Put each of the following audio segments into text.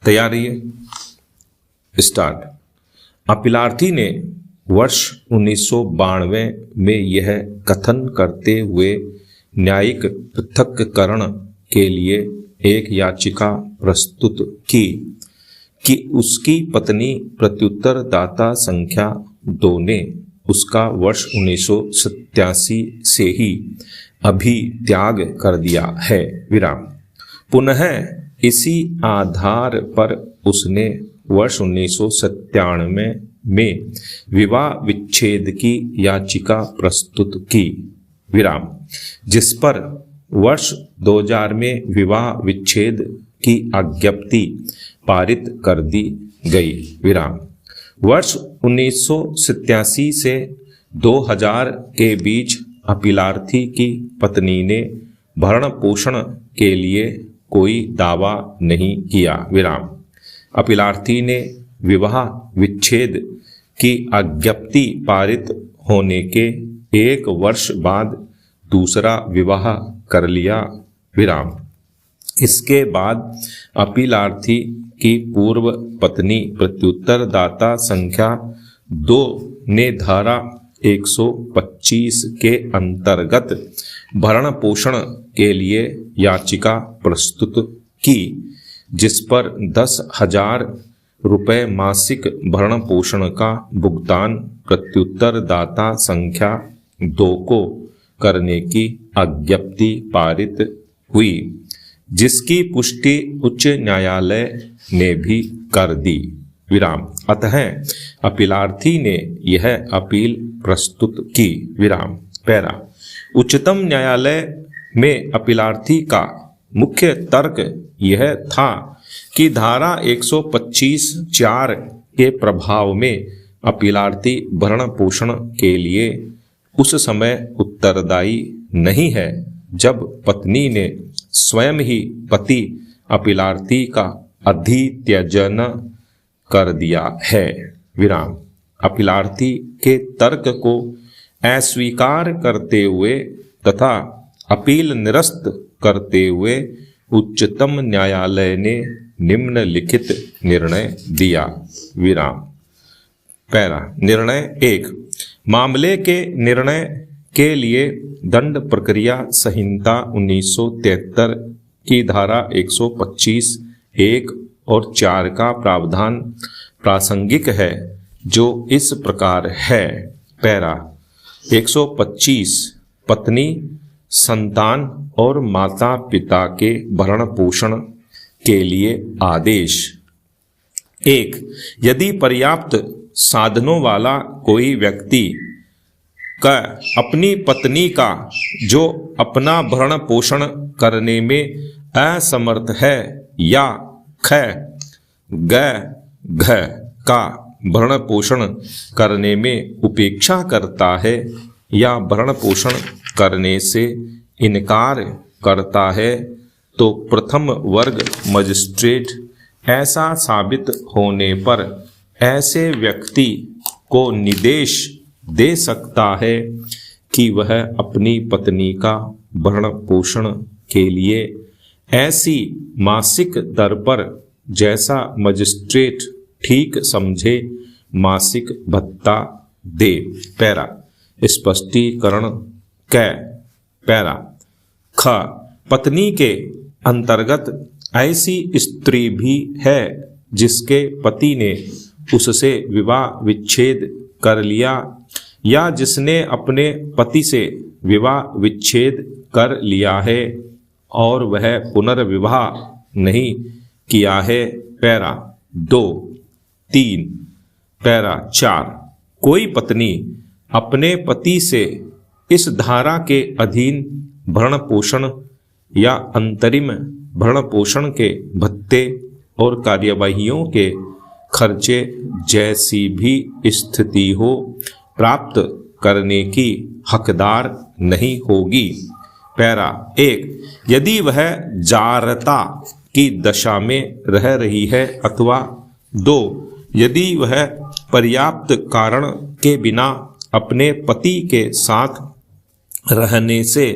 तैयार रहिए। स्टार्ट। अपीलार्थी ने वर्ष 1992 में यह कथन करते हुए न्यायिक पृथक्करण के लिए एक याचिका प्रस्तुत की कि उसकी पत्नी प्रत्युत्तरदाता संख्या 2 ने उसका वर्ष 1987 से ही अभित्याग कर दिया है। विराम। पुनः इसी आधार पर उसने वर्ष 1997 में विवाह विच्छेद की याचिका प्रस्तुत की। विराम। जिस पर वर्ष 2000 में विवाह विच्छेद की आज्ञप्ति पारित कर दी गई। विराम। वर्ष 1987 से 2000 के बीच अपीलार्थी की पत्नी ने भरण पोषण के लिए कोई दावा नहीं किया। विराम। अपीलार्थी ने विवाह विच्छेद की आज्ञप्ति पारित होने के 1 वर्ष बाद दूसरा विवाह कर लिया। विराम। इसके बाद अपीलार्थी की पूर्व पत्नी प्रत्युत्तरदाता संख्या 2 ने धारा 125 के अंतर्गत भरण पोषण के लिए याचिका प्रस्तुत की, जिस पर 10,000 रुपये मासिक भरण पोषण का भुगतान प्रत्युत्तरदाता संख्या 2 को करने की आज्ञप्ति पारित हुई, जिसकी पुष्टि उच्च न्यायालय ने भी कर दी। विराम। अतः अपीलार्थी ने यह अपील प्रस्तुत की। विराम। पैरा। उच्चतम न्यायालय में अपीलार्थी का मुख्य तर्क यह था कि धारा 125(4) के प्रभाव में अपीलार्थी भरण पोषण के लिए उस समय उत्तरदायी नहीं है जब पत्नी ने स्वयं ही पति अपीलार्थी का अधित्यजन कर दिया है। विराम। अपीलार्थी के तर्क को अस्वीकार करते हुए तथा अपील निरस्त करते हुए उच्चतम न्यायालय ने निम्नलिखित निर्णय दिया। विराम। पैरा। निर्णय 1। मामले के निर्णय के लिए दंड प्रक्रिया संहिता 1973 की धारा 125(1) और 4 का प्रावधान प्रासंगिक है, जो इस प्रकार है। पैरा। 125 पत्नी, संतान और माता पिता के भरण पोषण के लिए आदेश। 1. यदि पर्याप्त साधनों वाला कोई व्यक्ति का अपनी पत्नी का जो अपना भरण पोषण करने में असमर्थ है या ख ग घ का भरण पोषण करने में उपेक्षा करता है या भरण पोषण करने से इनकार करता है, तो प्रथम वर्ग मजिस्ट्रेट ऐसा साबित होने पर ऐसे व्यक्ति को निर्देश दे सकता है कि वह अपनी पत्नी का भरण पोषण के लिए ऐसी मासिक दर पर जैसा मजिस्ट्रेट ठीक समझे मासिक भत्ता दे। पैरा। स्पष्टीकरण क। पैरा। ख। पत्नी के अंतर्गत ऐसी स्त्री भी है जिसके पति ने उससे विवाह विच्छेद कर लिया या जिसने अपने पति से विवाह विच्छेद कर लिया है और वह पुनर्विवाह नहीं किया है। पैरा 2, 3। पैरा 4। कोई पत्नी अपने पति से इस धारा के अधीन भरण पोषण या अंतरिम भरण पोषण के भत्ते और कार्यवाहियों के खर्चे जैसी भी स्थिति हो प्राप्त करने की हकदार नहीं होगी। पैरा 1। यदि वह जारता की दशा में रह रही है अथवा 2. यदि वह पर्याप्त कारण के बिना अपने पति के साथ रहने से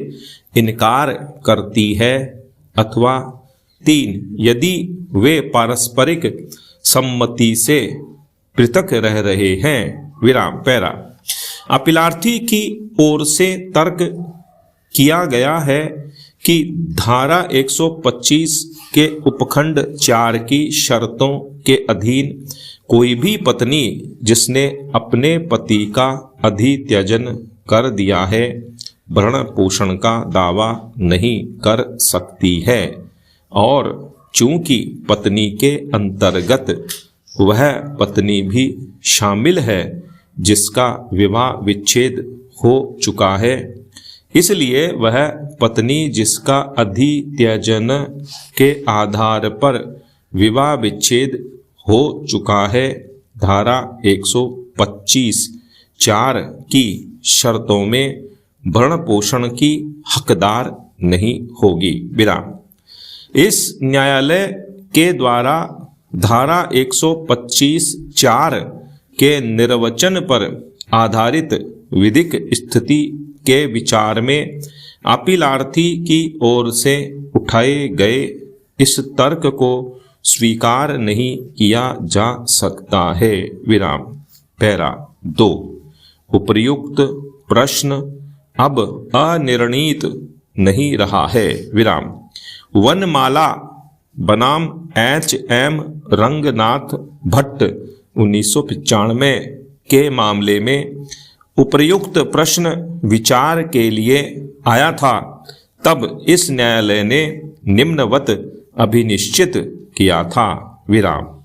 इनकार करती है अथवा 3. यदि वे पारस्परिक सम्मति से पृथक रह रहे हैं, विराम पैरा। अपीलार्थी की ओर से तर्क किया गया है कि धारा 125 के उपखंड 4 की शर्तों के अधीन कोई भी पत्नी जिसने अपने पति का अधित्यजन कर दिया है, भरण पोषण का दावा नहीं कर सकती है, और चूंकि पत्नी के अंतर्गत वह पत्नी भी शामिल है जिसका विवाह विच्छेद हो चुका है, इसलिए वह पत्नी जिसका अधित्यजन के आधार पर विवाह विच्छेद हो चुका है, धारा 125(4) की शर्तों में भरण पोषण की हकदार नहीं होगी, विराम। इस न्यायालय के द्वारा धारा 125(4) के निर्वचन पर आधारित विधिक स्थिति के विचार में अपीलार्थी की ओर से उठाए गए इस तर्क को स्वीकार नहीं किया जा सकता है, विराम। पैरा 2. उपर्युक्त प्रश्न अब अनिर्णीत नहीं रहा है, विराम। वनमाला बनाम H.M. रंगनाथ भट्ट 1995 के मामले में उपर्युक्त प्रश्न विचार के लिए आया था, तब इस न्यायालय ने निम्नवत अभिनिश्चित किया था, विराम।